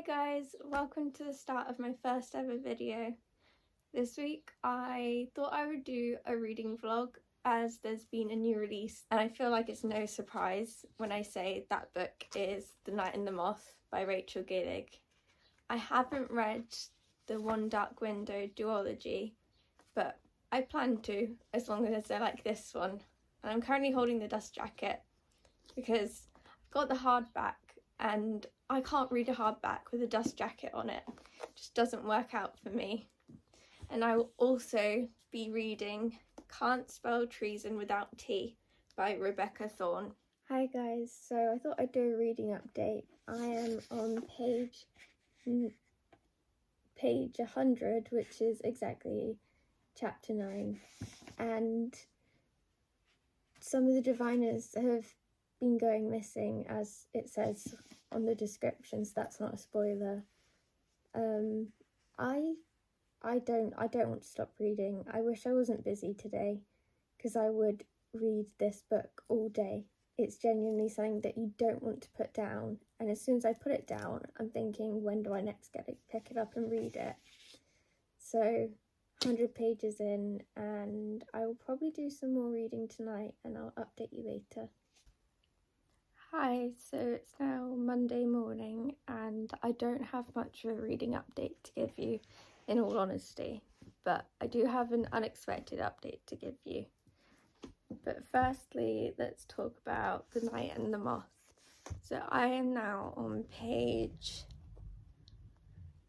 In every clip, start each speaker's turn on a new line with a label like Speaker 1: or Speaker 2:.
Speaker 1: Hi guys, welcome to the start of my first ever video. This week I thought I would do a reading vlog as there's been a new release, and I feel like it's no surprise when I say that book is The Night and the Moth by Rachel Gillig. I haven't read the One Dark Window duology, but I plan to, as long as I like this one. And I'm currently holding the dust jacket because I've got the hardback and I can't read a hardback with a dust jacket on it. It just doesn't work out for me. And I will also be reading Can't Spell Treason Without Tea by Rebecca Thorne. Hi guys, so I thought I'd do a reading update. I am on page 100, which is exactly chapter 9, and some of the diviners have been going missing, as it says on the description, so that's not a spoiler. I don't want to stop reading. I wish I wasn't busy today, because I would read this book all day. It's genuinely something that you don't want to put down, and as soon as I put it down, I'm thinking, when do I next pick it up and read it? So 100 pages in, and I will probably do some more reading tonight, and I'll update you later. Hi, so it's now Monday morning and I don't have much of a reading update to give you, in all honesty, but I do have an unexpected update to give you. But firstly, let's talk about The Night and the Moth. So I am now on page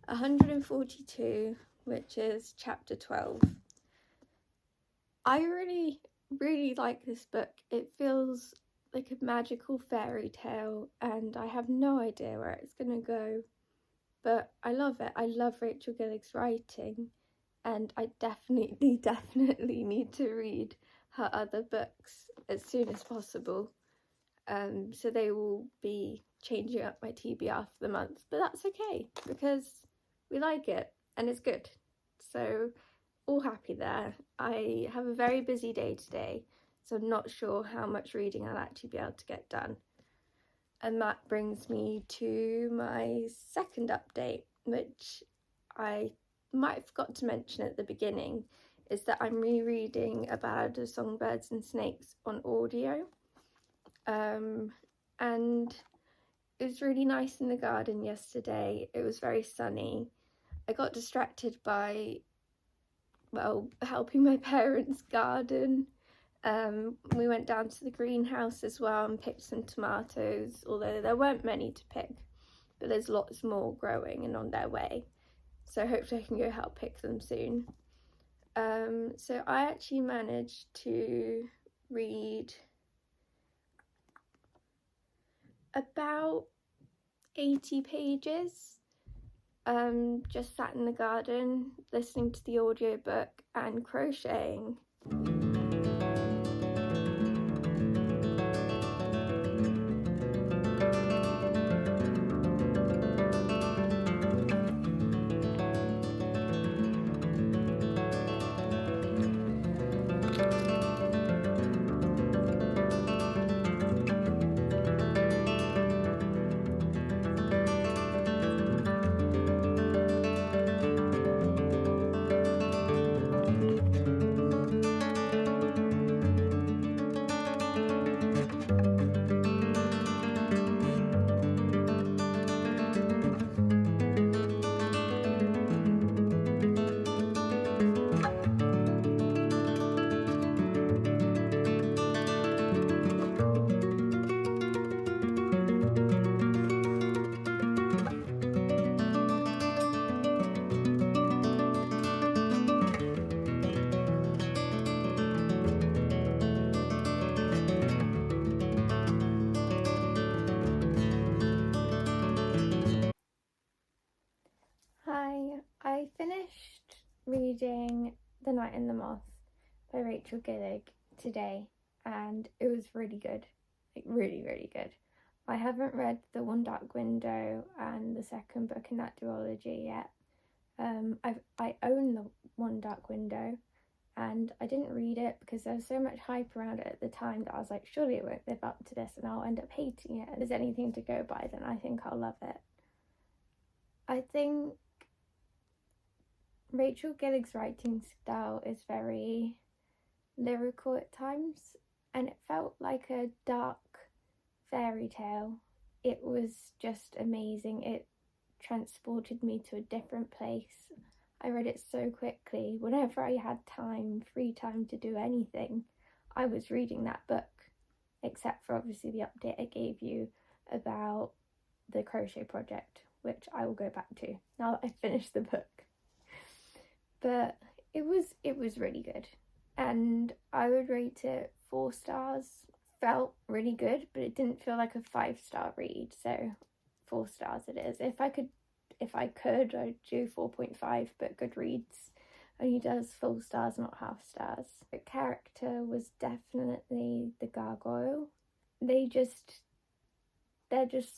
Speaker 1: 142, which is chapter 12. I really like this book. It feels like a magical fairy tale, and I have no idea where it's gonna go, but I love it. I love Rachel Gillig's writing, and I definitely need to read her other books as soon as possible. So they will be changing up my TBR for the month, but that's okay because we like it and it's good. So all happy there. I have a very busy day today, so I'm not sure how much reading I'll actually be able to get done. And that brings me to my second update, which I might have forgot to mention at the beginning, is that I'm rereading A Ballad of Songbirds and Snakes on audio. And it was really nice in the garden yesterday. It was very sunny. I got distracted by, well, helping my parents garden. We went down to the greenhouse as well and picked some tomatoes, although there weren't many to pick, but there's lots more growing and on their way, so hopefully I can go help pick them soon. So I actually managed to read about 80 pages, just sat in the garden listening to the audiobook and crocheting. Hi, I finished reading The Night and the Moth by Rachel Gillig today, and it was really good, like really good. I haven't read The One Dark Window and the second book in that duology yet. I own The One Dark Window, and I didn't read it because there was so much hype around it at the time that I was like, surely it won't live up to this and I'll end up hating it. And if there's anything to go by, then I think I'll love it. I think Rachel Gillig's writing style is very lyrical at times, and it felt like a dark fairy tale. It was just amazing. It transported me to a different place. I read it so quickly. Whenever I had time, free time to do anything, I was reading that book, except for obviously the update I gave you about the crochet project, which I will go back to now that I've finished the book. But it was really good, and I would rate it 4 stars. Felt really good, but it didn't feel like a 5-star read, so 4 stars it is. If I could, I'd do 4.5, but Goodreads only does full stars, not half stars. The character was definitely the gargoyle. They're just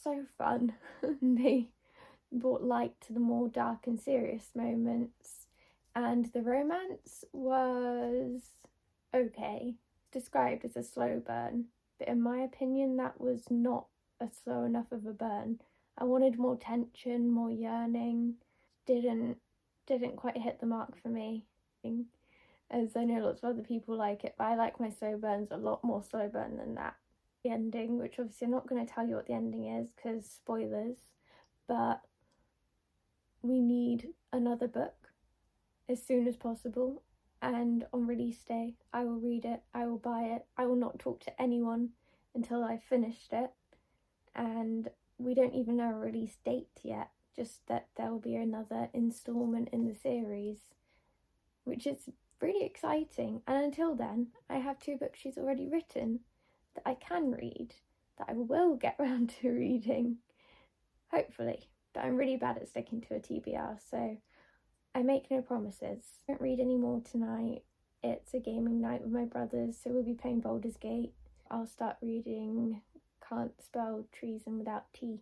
Speaker 1: so fun. They brought light to the more dark and serious moments, and the romance was okay. Described as a slow burn, but in my opinion that was not a slow enough of a burn. I wanted more tension, more yearning. Didn't quite hit the mark for me, as I know lots of other people like it, but I like my slow burns a lot more slow burn than that. The ending, which obviously I'm not going to tell you what the ending is because spoilers, but we need another book as soon as possible, and on release day I will read it, I will buy it, I will not talk to anyone until I've finished it. And we don't even know a release date yet, just that there will be another installment in the series, which is really exciting. And until then, I have 2 books she's already written that I can read, that I will get round to reading, hopefully. But I'm really bad at sticking to a TBR, so I make no promises. I won't read any more tonight. It's a gaming night with my brothers, so we'll be playing Baldur's Gate. I'll start reading Can't Spell Treason Without T,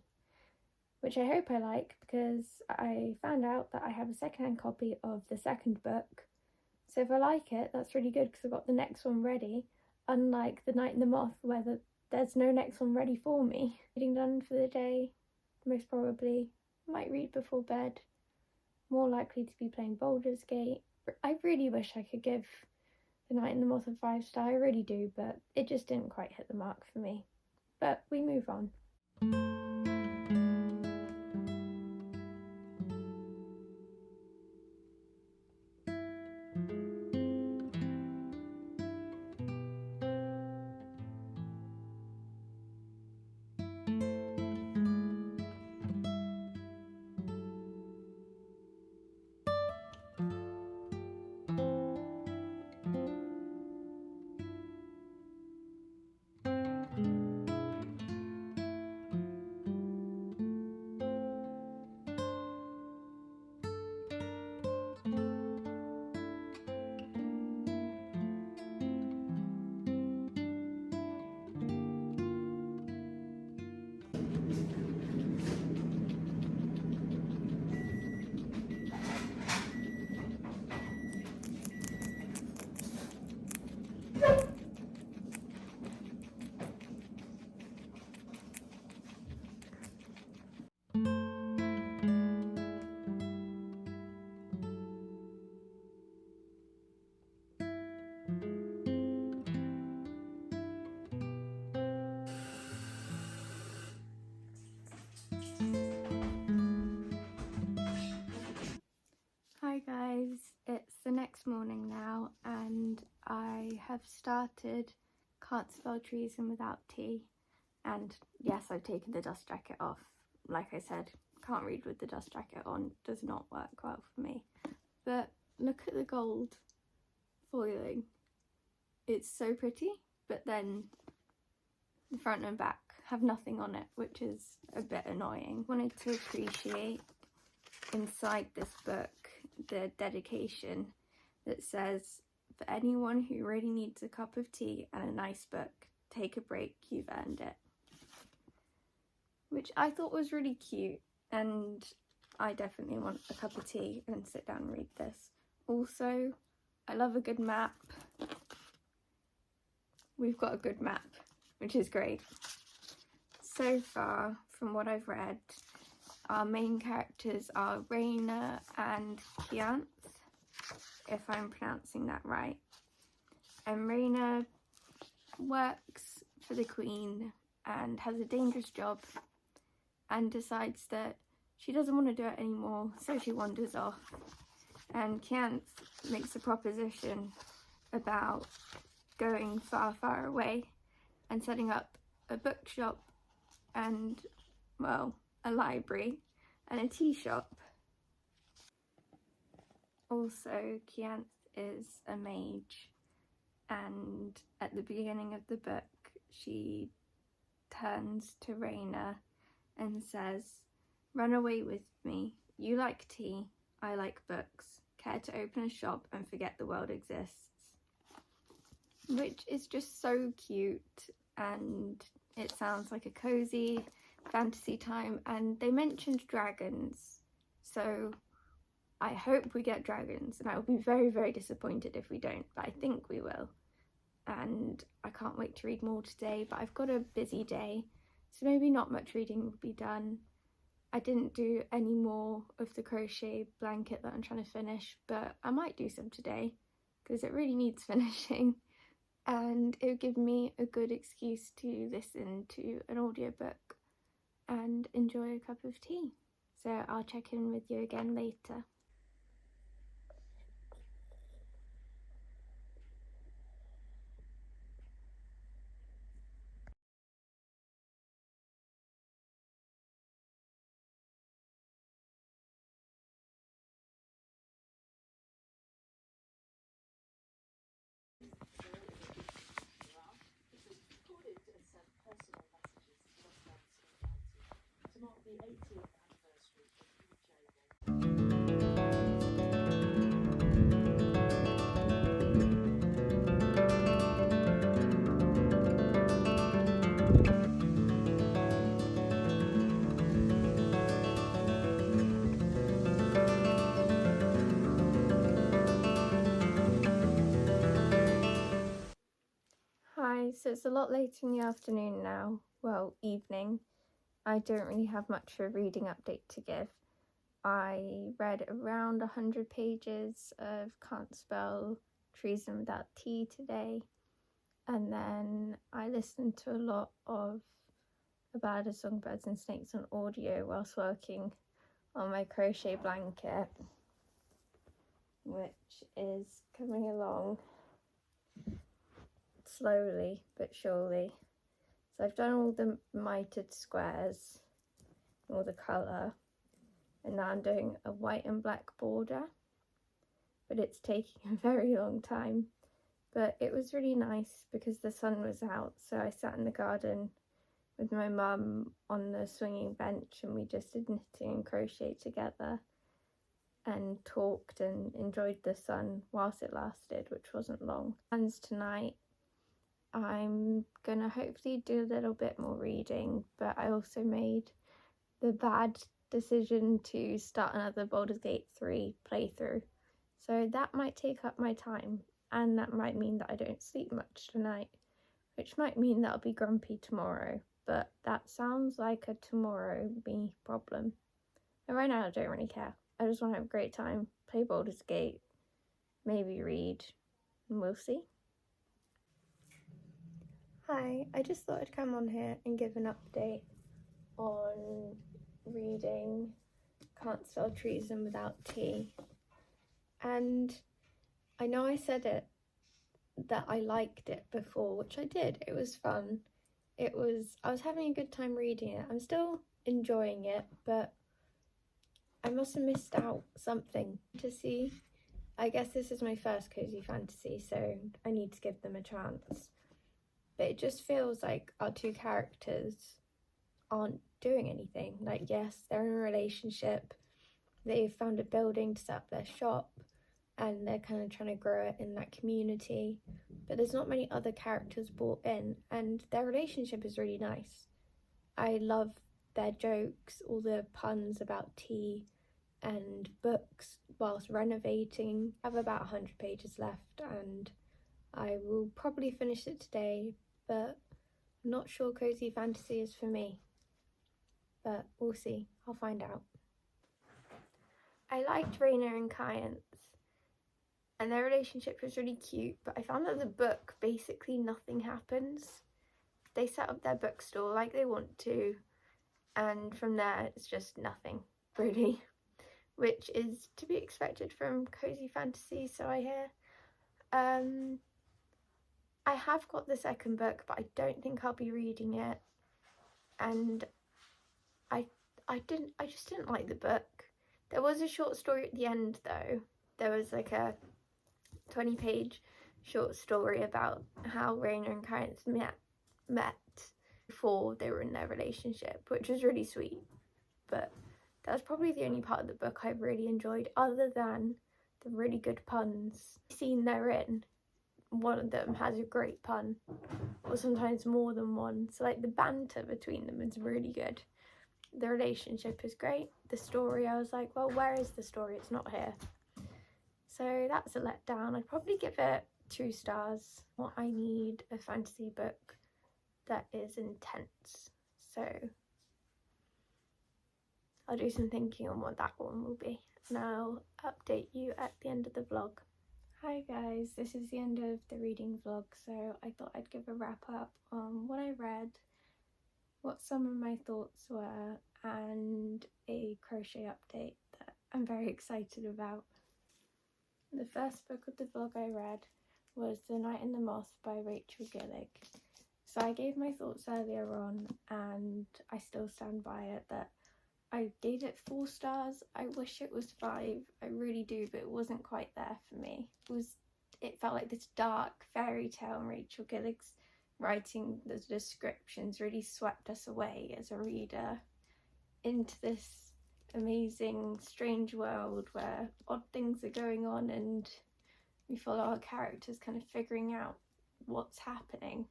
Speaker 1: which I hope I like, because I found out that I have a secondhand copy of the second book. So if I like it, that's really good, because I've got the next one ready, unlike The Night and the Moth, where there's no next one ready for me. Reading done for the day, most probably. Might read before bed. More likely to be playing Baldur's Gate. I really wish I could give The Night and the Moth a 5-star, I really do, but it just didn't quite hit the mark for me. But we move on. Hi guys, it's the next morning now, and I have started Can't Spell Treason Without T, and yes, I've taken the dust jacket off. Like I said, can't read with the dust jacket on, does not work well for me. But look at the gold foiling. It's so pretty, but then the front and back have nothing on it, which is a bit annoying. Wanted to appreciate inside this book the dedication that says, for anyone who really needs a cup of tea and a nice book, take a break, you've earned it. Which I thought was really cute, and I definitely want a cup of tea and sit down and read this. Also, I love a good map. We've got a good map, which is great. So far, from what I've read, our main characters are Raina and Kianth, if I'm pronouncing that right. And Raina works for the Queen and has a dangerous job and decides that she doesn't want to do it anymore, so she wanders off. And Kianth makes a proposition about going far, far away and setting up a bookshop and, well, a library and a tea shop. Also, Kianth is a mage, and at the beginning of the book she turns to Raina and says, "Run away with me. You like tea, I like books. Care to open a shop and forget the world exists?" Which is just so cute, and it sounds like a cozy fantasy time, and they mentioned dragons, so I hope we get dragons, and I will be very, very disappointed if we don't, but I think we will. And I can't wait to read more today, but I've got a busy day, so maybe not much reading will be done. I didn't do any more of the crochet blanket that I'm trying to finish, but I might do some today because it really needs finishing, and it would give me a good excuse to listen to an audiobook and enjoy a cup of tea. So I'll check in with you again later. Hi, so it's a lot later in the afternoon now, well, evening. I don't really have much of a reading update to give. I read around 100 pages of Can't Spell Treason Without Tea today, and then I listened to a lot of A Ballad of Songbirds and Snakes on audio whilst working on my crochet blanket, which is coming along slowly but surely. So I've done all the mitered squares, all the colour, and now I'm doing a white and black border, but it's taking a very long time. But it was really nice because the sun was out, so I sat in the garden with my mum on the swinging bench and we just did knitting and crochet together and talked and enjoyed the sun whilst it lasted, which wasn't long. And tonight I'm gonna hopefully do a little bit more reading, but I also made the bad decision to start another Baldur's Gate 3 playthrough, so that might take up my time, and that might mean that I don't sleep much tonight, which might mean that I'll be grumpy tomorrow, but that sounds like a tomorrow me problem. And right now I don't really care. I just want to have a great time, play Baldur's Gate, maybe read, and we'll see. Hi, I just thought I'd come on here and give an update on reading Can't Spell Treason Without Tea. And I know I said it, that I liked it before, which I did. It was fun. I was having a good time reading it. I'm still enjoying it, but I must have missed out something to see. I guess this is my first cozy fantasy, so I need to give them a chance. But it just feels like our two characters aren't doing anything. Like, yes, they're in a relationship, they've found a building to set up their shop, and they're kind of trying to grow it in that community, but there's not many other characters brought in, and their relationship is really nice. I love their jokes, all the puns about tea and books whilst renovating. I have about 100 pages left and I will probably finish it today, but I'm not sure cozy fantasy is for me. but we'll see. I'll find out. I liked Raina and Kyan's, and their relationship was really cute, but I found that the book, basically nothing happens. They set up their bookstore like they want to, and from there it's just nothing, really, which is to be expected from cozy fantasy, so I hear. I have got the second book, but I don't think I'll be reading it, and I just didn't like the book. There was a short story at the end though. There was like a 20-page short story about how Raina and Karen met before they were in their relationship, which was really sweet. But that's probably the only part of the book I've really enjoyed, other than the really good puns. The scene they're in, one of them has a great pun, or sometimes more than one. So like the banter between them is really good. The relationship is great. The story, I was like, well, where is the story? It's not here. So that's a letdown. I'd probably give it 2 stars. What I need a fantasy book that is intense. So I'll do some thinking on what that one will be, and I'll update you at the end of the vlog. Hi guys, this is the end of the reading vlog, so I thought I'd give a wrap up on what I read, what some of my thoughts were, and a crochet update that I'm very excited about. The first book of the vlog I read was The Night in the Moth by Rachel Gillig. So I gave my thoughts earlier on, and I still stand by it that I gave it 4 stars. I wish it was 5, I really do, but it wasn't quite there for me. It felt like this dark fairy tale, and Rachel Gillig's writing, the descriptions really swept us away as a reader into this amazing, strange world where odd things are going on and we follow our characters kind of figuring out what's happening.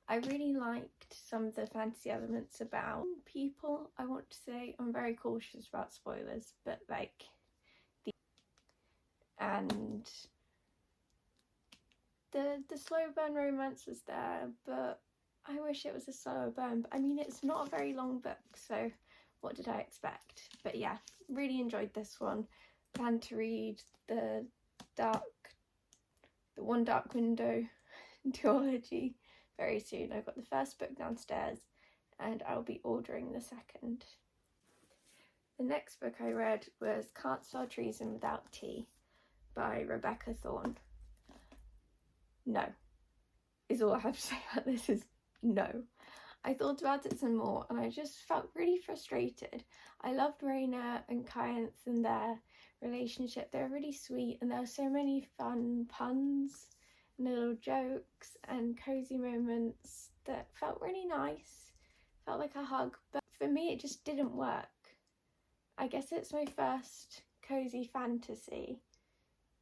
Speaker 1: I really liked some of the fantasy elements about people. I want to say I'm very cautious about spoilers, but like and the slow burn romance was there, but I wish it was a slower burn. But I mean, it's not a very long book, so what did I expect? But yeah, really enjoyed this one. Plan to read the One Dark Window duology very soon. I've got the first book downstairs and I'll be ordering the second. The next book I read was Can't Spell Treason Without Tea by Rebecca Thorne. No, is all I have to say about this, is no. I thought about it some more and I just felt really frustrated. I loved Raina and Kyanth and their relationship. They're really sweet and there are so many fun puns and little jokes and cozy moments that felt really nice. Felt like a hug, but for me it just didn't work. I guess it's my first cozy fantasy,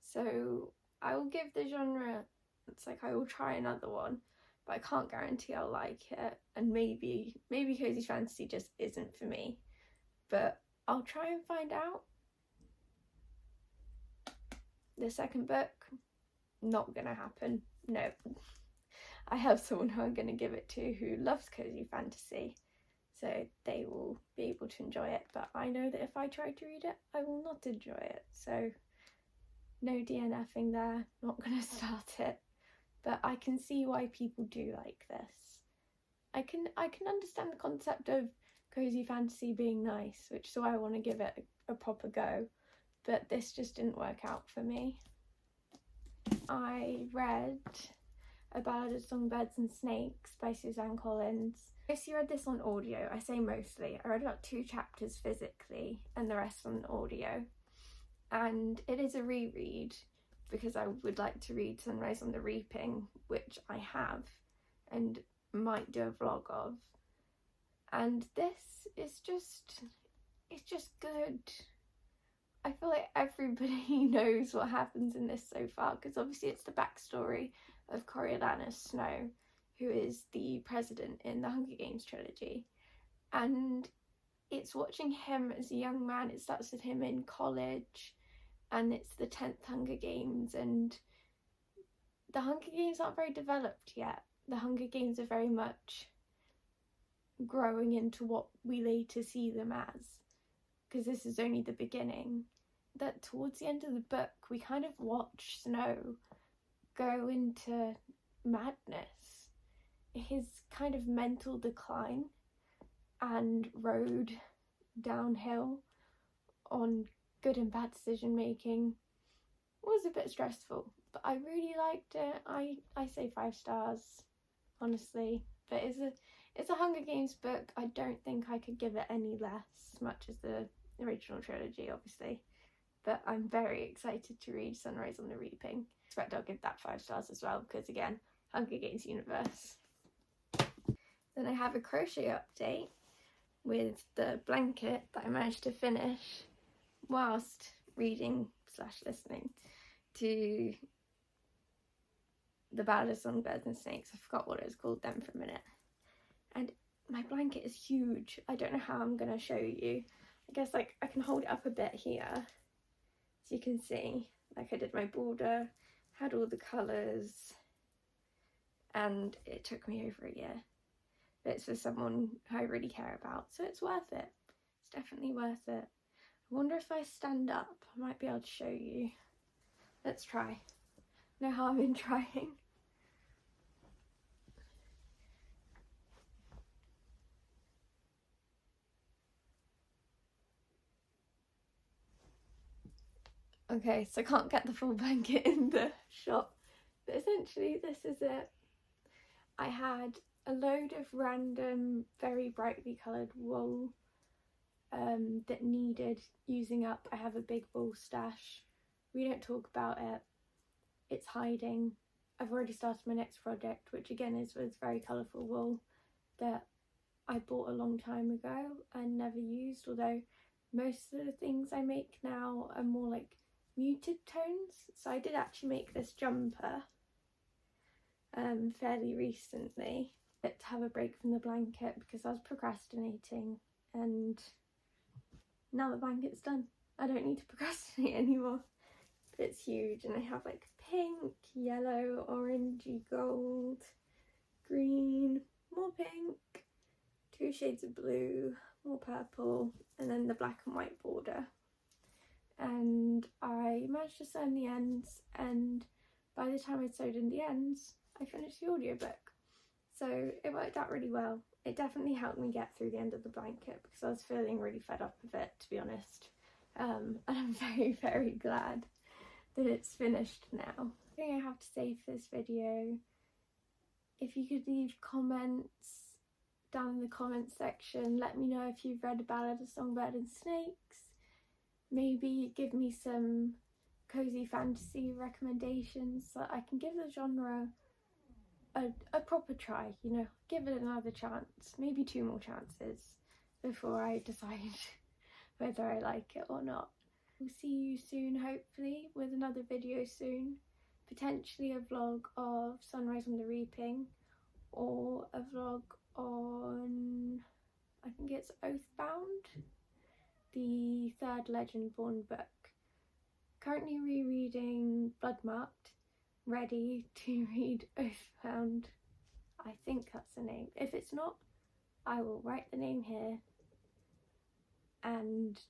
Speaker 1: so I will give the genre, it's like I will try another one, but I can't guarantee I'll like it, and maybe cozy fantasy just isn't for me, but I'll try and find out. The second book, not gonna happen, no. I have someone who I'm gonna give it to who loves cozy fantasy, so they will be able to enjoy it, but I know that if I try to read it, I will not enjoy it, so no DNFing there, not gonna start it. But I can see why people do like this. I can understand the concept of cozy fantasy being nice, which is why I want to give it a proper go, but this just didn't work out for me. I read A Ballad of Songbirds and Snakes by Suzanne Collins. I mostly read this on audio. I say mostly. I read about 2 chapters physically and the rest on audio. And it is a reread, because I would like to read Sunrise on the Reaping, which I have and might do a vlog of. And this is just, it's just good. I feel like everybody knows what happens in this so far, because obviously it's the backstory of Coriolanus Snow, who is the president in the Hunger Games trilogy. And it's watching him as a young man. It starts with him in college, and it's the 10th Hunger Games, and the Hunger Games aren't very developed yet. The Hunger Games are very much growing into what we later see them as, because this is only the beginning, that towards the end of the book we kind of watch Snow go into madness, his kind of mental decline and road downhill on good and bad decision making was a bit stressful, but I really liked it. I say 5 stars, honestly. But it's a Hunger Games book. I don't think I could give it any less, much as the original trilogy, obviously. But I'm very excited to read Sunrise on the Reaping. I expect I'll give that 5 stars as well, because again, Hunger Games universe. Then I have a crochet update with the blanket that I managed to finish whilst reading / listening to The Ballad of Songbirds and Snakes. I forgot what it was called then for a minute. And my blanket is huge. I don't know how I'm going to show you. I guess like I can hold it up a bit here so you can see. Like I did my border, had all the colours, and it took me over a year. But it's for someone who I really care about, so it's worth it. It's definitely worth it. I wonder if I stand up, I might be able to show you. Let's try. No harm in trying. Okay, so I can't get the full blanket in the shot, but essentially this is it. I had a load of random, very brightly coloured wool that needed using up. I have a big wool stash. We don't talk about it. It's hiding. I've already started my next project, which again is with very colourful wool that I bought a long time ago and never used, although most of the things I make now are more like muted tones. So I did actually make this jumper fairly recently, but to have a break from the blanket because I was procrastinating, and now the blanket's done. I don't need to procrastinate anymore. But it's huge, and I have like pink, yellow, orangey, gold, green, more pink, 2 shades of blue, more purple, and then the black and white border. And I managed to sew in the ends, and by the time I'd sewed in the ends, I finished the audiobook. So it worked out really well. It definitely helped me get through the end of the blanket because I was feeling really fed up with it, to be honest. And I'm very, very glad that it's finished now. I think I have to say for this video, if you could leave comments down in the comments section, let me know if you've read The Ballad of Songbirds and Snakes. Maybe give me some cozy fantasy recommendations so that I can give the genre a proper try, you know, give it another chance, maybe 2 more chances before I decide whether I like it or not. We'll see you soon, hopefully, with another video soon. Potentially a vlog of Sunrise on the Reaping, or a vlog on, I think it's Oathbound, the 3rd Legendborn book. Currently rereading Bloodmarked, ready to read Oathbound. I think that's the name. If it's not, I will write the name here and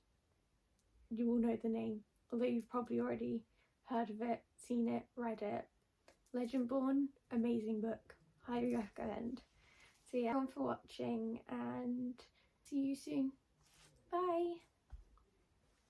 Speaker 1: you will know the name, although you've probably already heard of it, seen it, read it. Legendborn, amazing book, highly recommend. So yeah, thanks for watching and see you soon. Bye.